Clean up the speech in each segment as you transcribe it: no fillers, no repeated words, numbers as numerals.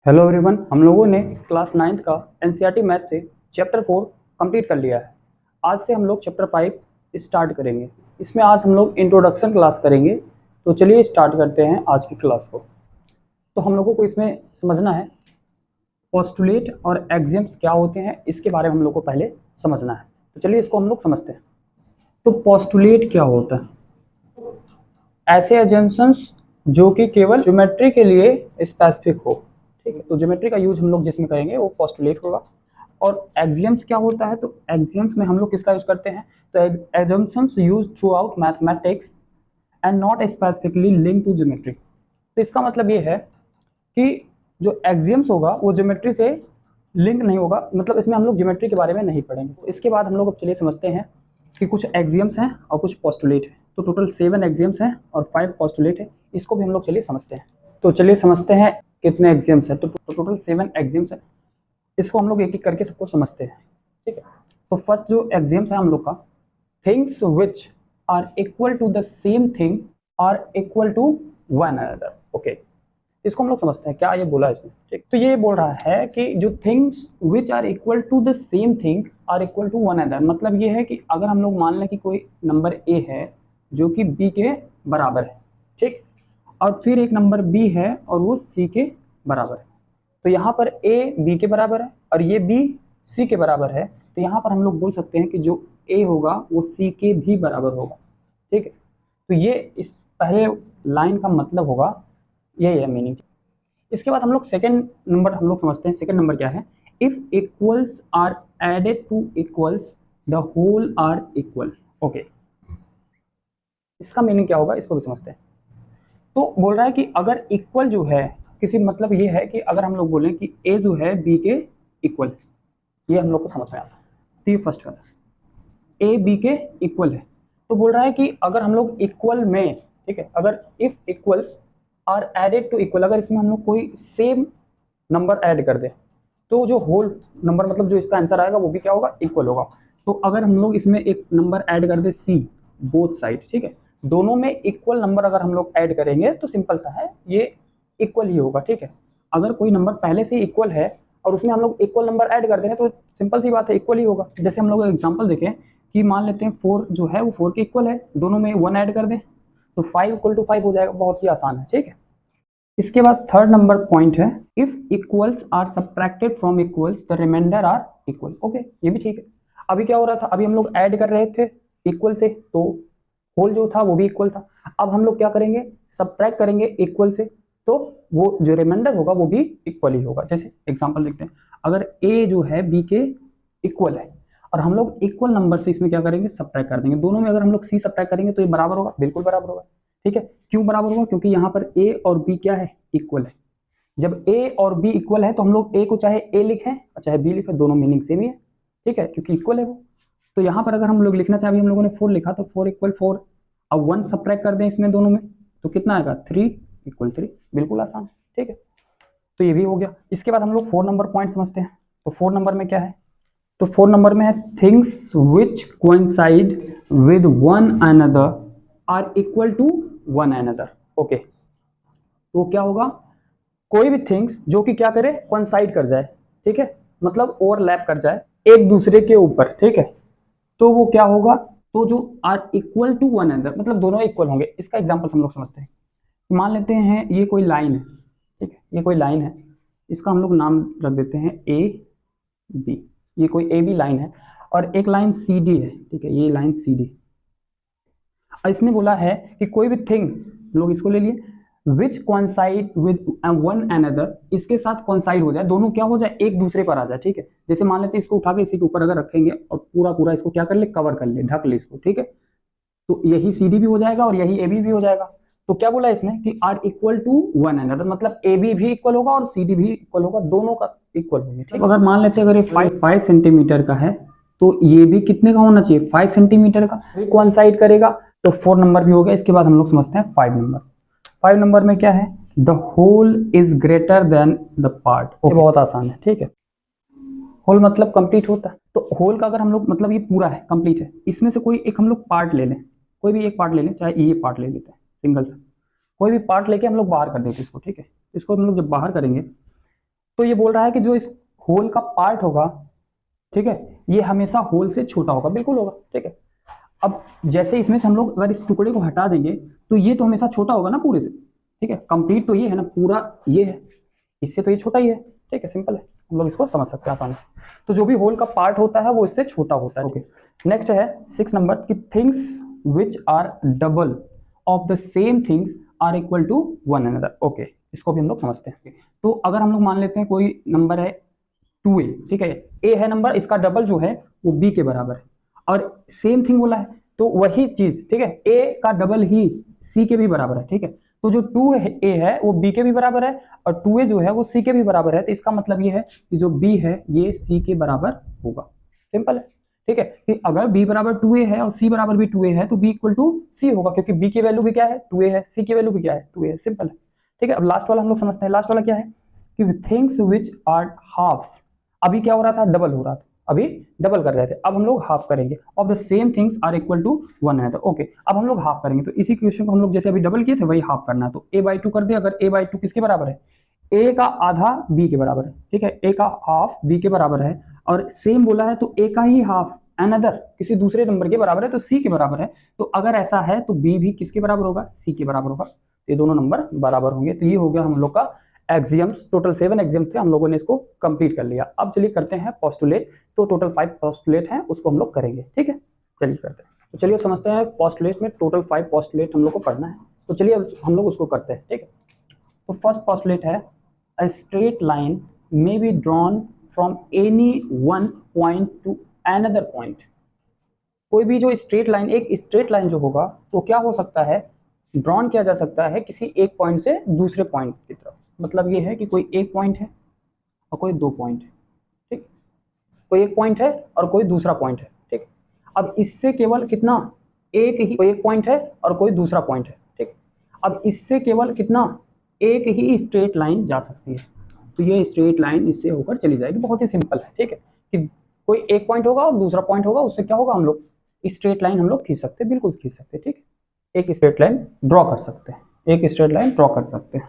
Hello everyone, हम लोगों ने क्लास 9th का एनसीईआरटी मैथ से चैप्टर 4 कंप्लीट कर लिया है। आज से हम लोग चैप्टर 5 स्टार्ट करेंगे। इसमें आज हम लोग इंट्रोडक्शन क्लास करेंगे। तो चलिए स्टार्ट करते हैं आज की क्लास को। तो हम लोगों को इसमें समझना है पोस्टुलेट और एक्सियम्स क्या होते हैं, इसके बारे में हम लोग को पहले समझना है। तो चलिए इसको हम लोग समझते हैं। तो पोस्टुलेट क्या होता है? ऐसे अजम्पशंस जो कि केवल ज्योमेट्री के लिए स्पेसिफिक हो। ठीक है, तो ज्योमेट्री का यूज हम लोग जिसमें करेंगे वो पोस्टुलेट होगा। और एक्सियम्स क्या होता है? तो एक्सियम्स में हम लोग किसका यूज करते हैं? तो assumptions use throughout mathematics and not specifically link to geometry. तो इसका मतलब ये है कि जो एक्सियम्स होगा वो ज्योमेट्री से लिंक नहीं होगा, मतलब इसमें हम लोग ज्योमेट्री के बारे में नहीं पढ़ेंगे। तो इसके बाद हम लोग अब चलिए समझते हैं कि कुछ एक्सियम्स हैं और कुछ पोस्टुलेट है। तो टोटल 7 एक्सियम्स हैं और 5 पोस्टुलेट है। इसको भी हम लोग चलिए समझते हैं। तो चलिए समझते हैं कितने एक्सियम्स हैं। तो टोटल 7 एक्सियम्स है। इसको हम लोग एक एक करके सबको समझते हैं। ठीक है, तो फर्स्ट जो एक्सियम्स है हम लोग का, things which are equal to the same thing are equal to one another. Okay, इसको हम लोग समझते हैं क्या ये बोला इसने। ठीक, तो ये बोल रहा है कि जो things which are equal to the same thing are equal to one other, मतलब ये है कि अगर हम लोग मान लें कि कोई नंबर ए है जो कि बी के बराबर है, ठीक, और फिर एक नंबर बी है और वो सी के बराबर है। तो यहाँ पर ए बी के बराबर है और ये बी सी के बराबर है। तो यहाँ पर हम लोग बोल सकते हैं कि जो ए होगा वो सी के भी बराबर होगा। ठीक है, तो ये इस पहले लाइन का मतलब होगा, यही है मीनिंग। इसके बाद हम लोग सेकेंड नंबर हम लोग समझते हैं। सेकेंड नंबर क्या है? If equals are added to equals the whole are equal. Okay, इसका मीनिंग क्या होगा इसको भी समझते हैं। तो बोल रहा है कि अगर इक्वल जो है किसी, मतलब ये है कि अगर हम लोग बोलें कि ए जो है बी के इक्वल, ये हम लोग को समझ में आता है। तो ये फर्स्ट का ए बी के इक्वल है। तो बोल रहा है कि अगर हम लोग इक्वल में, ठीक है, अगर if equals are added to equal, अगर इसमें हम लोग कोई सेम नंबर ऐड कर दे तो जो होल नंबर, मतलब जो इसका आंसर आएगा वो भी क्या होगा? इक्वल होगा। तो अगर हम लोग इसमें एक नंबर ऐड कर दे सी, बोथ साइड, ठीक है, दोनों में इक्वल नंबर अगर हम लोग ऐड करेंगे तो सिंपल सा है, ये इक्वल ही होगा। ठीक है, अगर कोई नंबर पहले से इक्वल है और उसमें हम लोग इक्वल नंबर ऐड कर दें तो सिंपल सी बात है, इक्वल ही होगा। जैसे हम लोग एग्जाम्पल देखें कि मान लेते हैं 4 जो है वो 4 के इक्वल है, दोनों में 1 ऐड कर दें तो 5 इक्वल टू 5 हो जाएगा। बहुत ही आसान है। ठीक है, इसके बाद थर्ड नंबर पॉइंट है, if equals are subtracted from equals the remainder are equal. Okay, ये भी ठीक है। अभी क्या हो रहा था? अभी हम लोग ऐड कर रहे थे इक्वल से, तो होल जो था वो भी इक्वल था। अब हम लोग क्या करेंगे? सब्ट्रैक्ट करेंगे इक्वल से, तो वो जो रिमाइंडर होगा वो भी इक्वल ही होगा। जैसे एग्जांपल देखते हैं, अगर ए जो है बी के इक्वल है और हम लोग इक्वल नंबर से इसमें क्या करेंगे? सब्ट्रैक्ट कर देंगे। दोनों में अगर हम लोग सी सब्ट्रैक्ट करेंगे तो ये बराबर होगा, बिल्कुल बराबर होगा। ठीक है, क्यों बराबर होगा? क्योंकि यहाँ पर ए और बी क्या है? इक्वल है। जब ए और बी इक्वल है तो हम लोग ए को चाहे ए लिखें और चाहे बी लिखें, दोनों मीनिंग सेम ही है। ठीक है, क्योंकि इक्वल है वो। तो यहाँ पर अगर हम लोग लिखना चाहे, हम लोगों ने 4 लिखा तो 4 इक्वल 4, अब 1 सब्ट्रैक्ट कर दें इसमें दोनों में तो कितना आएगा? 3 इक्वल 3, बिल्कुल आसान। ठीक है, तो ये भी हो गया। इसके बाद हम लोग 4 नंबर पॉइंट समझते हैं। तो 4 नंबर में क्या है? तो 4 नंबर में है things which coincide with one another are equal to one another. Okay, तो क्या होगा? कोई भी थिंग्स जो कि क्या करे? कोइंसाइड कर जाए। ठीक है, मतलब ओवरलैप कर जाए एक दूसरे के ऊपर। ठीक है, तो वो क्या होगा? तो जो are equal to one another, मतलब दोनों इक्वल होंगे। इसका एग्जांपल हम लोग समझते हैं। मान लेते हैं ये कोई लाइन है। ठीक है, ये कोई लाइन है, इसका हम लोग नाम रख देते हैं ए बी। ये कोई ए बी लाइन है और एक लाइन सी डी है। ठीक है, ये लाइन सी डी। इसने बोला है कि कोई भी थिंग, लोग इसको ले लिए, विच कोइंसाइड विद वन अनदर, इसके साथ कोइंसाइड हो जाए, दोनों क्या हो जाए? एक दूसरे पर आ जाए। ठीक है, जैसे मान लेते हैं इसको उठा के इसी के ऊपर अगर रखेंगे और पूरा पूरा इसको क्या कर ले? कवर कर ले, ढक ले इसको। ठीक है, तो यही सी डी भी हो जाएगा और यही ए बी भी हो जाएगा। तो क्या बोला इसने कि are equal to one another, मतलब ए बी भी इक्वल होगा और सी डी भी इक्वल होगा, दोनों का इक्वल होगा। ठीक, अगर मान लेते हैं अगर ये 5 सेंटीमीटर का है तो ये भी कितने का होना चाहिए? 5 सेंटीमीटर का कोइंसाइड करेगा। तो 4 नंबर भी हो गया। इसके बाद हम लोग समझते हैं 5 नंबर। 5 नंबर में क्या है? The whole is greater than the part. ये बहुत आसान है। ठीक है, होल मतलब कंप्लीट होता है। तो होल का अगर हम लोग, मतलब ये पूरा है, कंप्लीट है, इसमें से कोई एक हम लोग पार्ट ले लें, कोई भी एक पार्ट ले लें, चाहे ये पार्ट ले लेते हैं सिंगल सा, कोई भी पार्ट लेके हम लोग बाहर कर देते हैं इसको। ठीक है, इसको हम लोग जब बाहर करेंगे तो ये बोल रहा है कि जो इस होल का पार्ट होगा, ठीक है, ये हमेशा होल से छोटा होगा, बिल्कुल होगा, ठीक है। अब जैसे इसमें से हम लोग अगर इस टुकड़े को हटा देंगे तो ये तो हमेशा छोटा होगा ना पूरे से, ठीक है, कंप्लीट तो ये है ना, पूरा ये है, इससे तो ये छोटा ही है, ठीक है, सिंपल है, हम लोग इसको समझ सकते हैं आसानी से। तो जो भी होल का पार्ट होता है वो इससे छोटा होता है, ओके। नेक्स्ट है 6 नंबर कि things which are double of the same things are equal to one another, okay, इसको भी हम लोग समझते हैं। तो अगर हम लोग मान लेते हैं कोई नंबर है 2a, ठीक है, a है नंबर, इसका डबल जो है वो b के बराबर है, और सेम थिंग बोला है तो वही चीज, ठीक है, a का डबल ही c के भी बराबर है, ठीक है। तो जो 2a है वो b के भी बराबर है और 2a जो है वो c के भी बराबर है, तो इसका मतलब ये है कि जो b है ये c के बराबर होगा, सिंपल है, ठीक है। कि अगर b बराबर 2a है और c बराबर भी 2a है तो b इक्वल टू c होगा, क्योंकि b की वैल्यू भी क्या है 2a है, c की वैल्यू भी क्या है 2a है, सिंपल है, ठीक है। अब लास्ट वाला हम लोग समझते हैं। लास्ट वाला क्या है कि थिंग्स विच आर हाफ्स, अभी क्या हो रहा था, डबल हो रहा था, अभी डबल कर रहे थे, अब हम लोग हाफ करेंगे, of the same things are equal to one another, okay. अब हम लोग हाफ करेंगे, तो इसी क्वेश्चन को हम लोग जैसे अभी डबल किए थे वही हाफ करना है, तो a/2 कर दे। अगर a/2 किसके बराबर है, a का आधा b के बराबर है, ठीक है, a का हाफ b के बराबर है, और सेम बोला है तो a का ही हाफ अनदर किसी दूसरे नंबर के बराबर है तो c के बराबर है, तो अगर ऐसा है तो b भी किसके बराबर होगा, c के बराबर होगा, ये दोनों नंबर बराबर होंगे। तो ये हो गया हम लोग का एग्जियम्स, टोटल 7 एग्जियम्स थे, हम लोगों ने इसको कंप्लीट कर लिया। अब चलिए करते हैं पोस्टुलेट, तो टोटल 5 पोस्टुलेट हैं उसको हम लोग करेंगे, ठीक है, चलिए करते हैं। तो चलिए अब समझते हैं पोस्टुलेट में टोटल 5 पोस्टुलेट हम लोग को पढ़ना है, तो चलिए अब हम लोग उसको करते हैं, ठीक है। तो फर्स्ट पोस्टुलेट है a straight line may be drawn from any one point two another point, कोई भी जो स्ट्रेट लाइन, एक स्ट्रेट लाइन जो होगा तो क्या हो सकता है, ड्रॉन किया जा सकता है किसी एक पॉइंट से दूसरे पॉइंट की तरफ, मतलब ये है कि कोई एक पॉइंट है और कोई दो पॉइंट है, ठीक, कोई एक पॉइंट है और कोई दूसरा पॉइंट है, ठीक। अब इससे केवल कितना, एक ही, कोई एक पॉइंट है और कोई दूसरा पॉइंट है, ठीक। अब इससे केवल कितना, एक ही स्ट्रेट लाइन जा सकती है, तो ये स्ट्रेट लाइन इससे होकर चली जाएगी, बहुत ही सिंपल है, ठीक है, कि कोई एक पॉइंट होगा और दूसरा पॉइंट होगा, उससे क्या होगा, हम लोग स्ट्रेट लाइन हम लोग खींच सकते हैं, बिल्कुल खींच सकते हैं, ठीक है, एक स्ट्रेट लाइन ड्रॉ कर सकते हैं, एक स्ट्रेट लाइन ड्रॉ कर सकते हैं।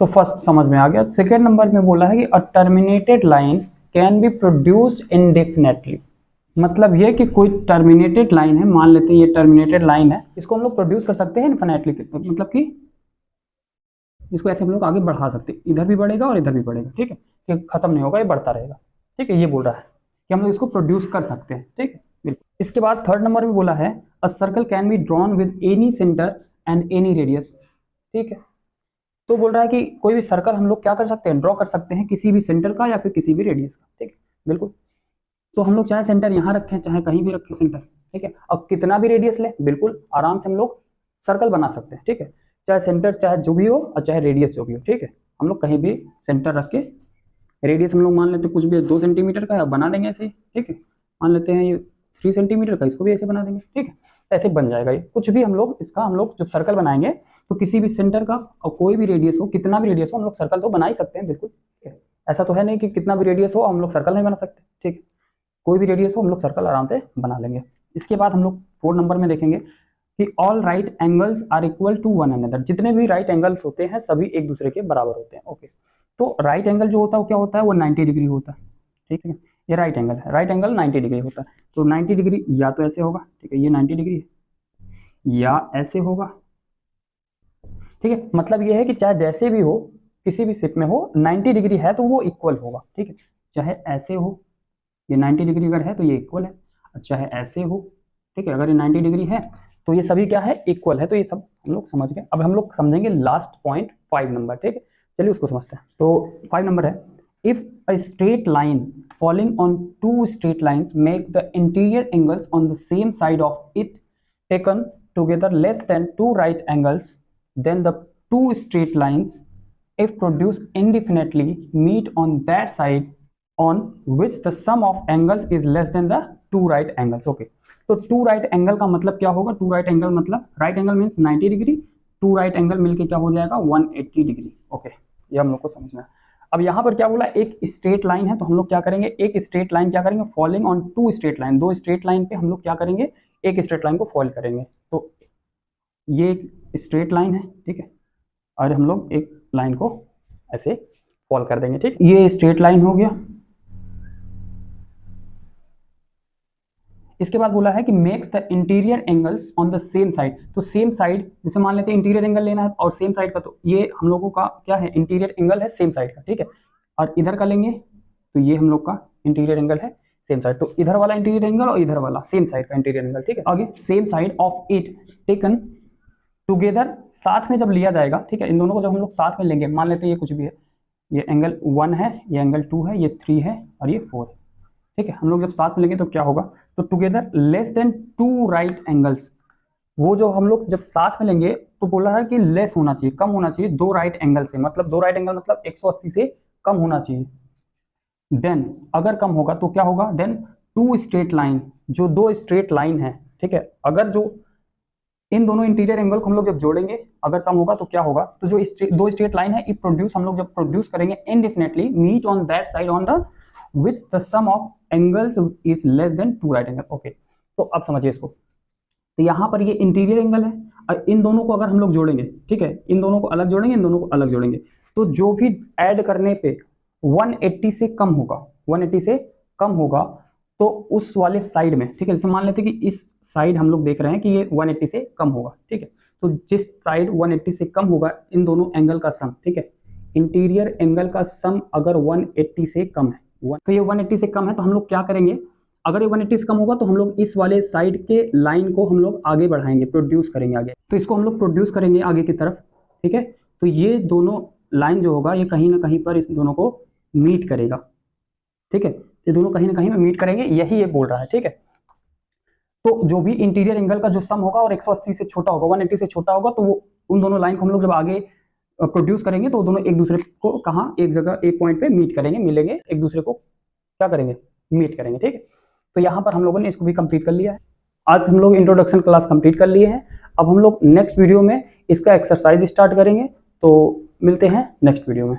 तो फर्स्ट समझ में आ गया। सेकेंड नंबर में बोला है कि a terminated line can be produced indefinitely, मतलब ये कि कोई टर्मिनेटेड लाइन है, मान लेते हैं ये टर्मिनेटेड लाइन है, इसको हम लोग प्रोड्यूस कर सकते हैं इनफिनिटली, मतलब कि इसको ऐसे हम लोग आगे बढ़ा सकते हैं, इधर भी बढ़ेगा और इधर भी बढ़ेगा, ठीक है, कि खत्म नहीं होगा, ये बढ़ता रहेगा, ठीक है, ये बोल रहा है कि हम लोग इसको प्रोड्यूस कर सकते हैं, ठीक है, बिल्कुल। इसके बाद थर्ड नंबर में बोला है a circle can be drawn with any centre and any radius, ठीक है। तो बोल रहा है कि कोई भी सर्कल हम लोग क्या कर सकते हैं, ड्रॉ कर सकते हैं किसी भी सेंटर का या फिर किसी भी रेडियस का, ठीक है, बिल्कुल। तो हम लोग चाहे सेंटर यहाँ रखें चाहे कहीं भी रखें सेंटर, ठीक है, और कितना भी रेडियस ले, बिल्कुल आराम से हम लोग सर्कल बना सकते हैं, ठीक है, चाहे सेंटर चाहे जो भी हो और चाहे रेडियस जो भी हो, ठीक है, हम लोग कहीं भी सेंटर रख के, रेडियस हम लोग मान लेते हैं कुछ भी 2 सेंटीमीटर का है, बना देंगे ऐसे ही, ठीक है, मान लेते हैं ये 3 सेंटीमीटर का, इसको भी ऐसे बना देंगे, ठीक है, ऐसे बन जाएगा ये, कुछ भी हम लोग इसका, हम लोग जब सर्कल बनाएंगे तो किसी भी सेंटर का और कोई भी रेडियस हो, कितना भी रेडियस हो, हम लोग सर्कल तो बना ही सकते हैं, बिल्कुल, ठीक है, ऐसा तो है नहीं कि कितना भी रेडियस हो हम लोग सर्कल नहीं बना सकते, ठीक है, कोई भी रेडियस हो हम लोग सर्कल आराम से बना लेंगे। इसके बाद हम लोग 4 नंबर में देखेंगे कि all right angles are equal to one another, जितने भी राइट एंगल्स होते हैं सभी एक दूसरे के बराबर होते हैं, ओके। तो राइट एंगल जो होता है वो क्या होता है, वो 90 डिग्री होता है, ठीक है, ये राइट एंगल है, राइट एंगल 90 डिग्री होता है, तो 90 डिग्री या तो ऐसे होगा, ठीक है, ये 90 डिग्री है, या ऐसे होगा, ठीक है, मतलब ये है कि चाहे जैसे भी हो, किसी भी शेप में हो, 90 डिग्री है तो वो इक्वल होगा, ठीक है, चाहे ऐसे हो, ये 90 डिग्री अगर है तो ये इक्वल है, चाहे ऐसे हो, ठीक है, अगर ये 90 डिग्री है तो ये सभी क्या है, इक्वल है, तो ये सब हम लोग समझ गए। अब हम लोग समझेंगे लास्ट पॉइंट 5 नंबर, ठीक है, चलिए उसको समझते हैं। तो 5 नंबर है if a straight line falling on 2 straight lines make the interior angles on the same side of it taken together less than 2 right angles, then the 2 straight lines if produced indefinitely meet on that side on which the sum of angles is less than the 2 right angles, okay। तो 2 right angle का मतलब क्या होगा, 2 right angle मतलब right angle means 90 degree, 2 right angle मिलके क्या हो जाएगा 180 डिग्री, ओके, ये हम लोग को समझना है। अब यहाँ पर क्या बोला, एक स्ट्रेट लाइन है तो हम लोग क्या करेंगे, एक स्ट्रेट लाइन क्या करेंगे, falling on 2 straight line, 2 straight line पे हम लोग क्या करेंगे, एक स्ट्रेट लाइन को फॉल करेंगे, तो ये एक स्ट्रेट लाइन है, ठीक है, और हम लोग एक लाइन को ऐसे सॉल्व कर देंगे। ठीक, ये स्ट्रेट लाइन हो गया। इसके बाद बोला है कि makes the interior angles on the same side. तो सेम साइड, जैसे मान लेते हैं इंटीरियर एंगल लेना है और सेम साइड का, तो ये हम लोगों का क्या है, इंटीरियर एंगल है सेम साइड का। ठीक है, और इधर का लेंगे तो ये हम लोग का इंटीरियर एंगल है सेम साइड। तो इधर वाला इंटीरियर एंगल और इधर वाला सेम साइड का इंटीरियर एंगल। ठीक है, आगे same side of it taken together, साथ में जब लिया जाएगा। ठीक है, इन दोनों को जब हम लोग साथ में लेंगे, मान लेते हैं ये कुछ भी है, ये एंगल 1 है, ये एंगल 2 है, ये 3 है और ये 4 है। ठीक है, हम लोग जब साथ में लेंगे तो क्या होगा, तो together less than 2 right angles. वो जो हम लोग जब साथ में लेंगे तो बोला है कि लेस होना चाहिए, कम होना चाहिए 2 राइट एंगल से, मतलब 2 राइट एंगल मतलब 180 से कम होना चाहिए। देन अगर कम होगा तो क्या होगा, देन 2 स्ट्रेट लाइन, जो 2 स्ट्रेट लाइन है। ठीक है, अगर जो इन दोनों इंटीरियर एंगल को हम लोग जब जोड़ेंगे, अगर कम होगा तो क्या होगा, तो जो 2 स्ट्रेट लाइन है ये प्रोड्यूस, हम लोग जब प्रोड्यूस करेंगे indefinitely meet on that side on the which the sum of angles is less than 2 right angle. Okay, तो अब समझिए इसको। तो यहाँ पर ये इंटीरियर एंगल है और इन दोनों को अगर हम लोग जोड़ेंगे, ठीक है, इन दोनों को अलग जोड़ेंगे, इन दोनों को अलग जोड़ेंगे, तो जो भी ऐड करने पे 180 से कम होगा, 180 से कम होगा तो उस वाले साइड में, ठीक है, जैसे मान लेते हैं कि इस साइड हम लोग देख रहे हैं कि ये 180 से कम होगा। ठीक है, तो जिस साइड 180 से कम होगा इन दोनों एंगल का सम, ठीक है, इंटीरियर एंगल का सम अगर 180 से कम है, तो ये 180 से कम है, तो हम लोग क्या करेंगे, अगर ये 180 से कम होगा तो हम लोग इस वाले साइड के लाइन को हम लोग आगे बढ़ाएंगे, प्रोड्यूस करेंगे आगे, तो इसको हम लोग प्रोड्यूस करेंगे आगे की तरफ। ठीक है, तो ये दोनों लाइन जो होगा ये कहीं ना कहीं पर इस दोनों को मीट करेगा। ठीक है, ये दोनों कहीं ना कहीं में मीट करेंगे, यही ये बोल रहा है। ठीक है, तो जो भी इंटीरियर एंगल का जो सम होगा और 180 से छोटा होगा, 180 से छोटा होगा, तो वो उन दोनों लाइन को हम लोग जब आगे प्रोड्यूस करेंगे तो दोनों एक दूसरे को कहाँ, एक जगह एक पॉइंट पे मीट करेंगे, मिलेंगे, एक दूसरे को क्या करेंगे, मीट करेंगे। ठीक है, तो यहाँ पर हम लोगों ने इसको भी कंप्लीट कर लिया है। आज हम लोग इंट्रोडक्शन क्लास कंप्लीट कर लिए हैं। अब हम लोग नेक्स्ट वीडियो में इसका एक्सरसाइज स्टार्ट करेंगे, तो मिलते हैं नेक्स्ट वीडियो में।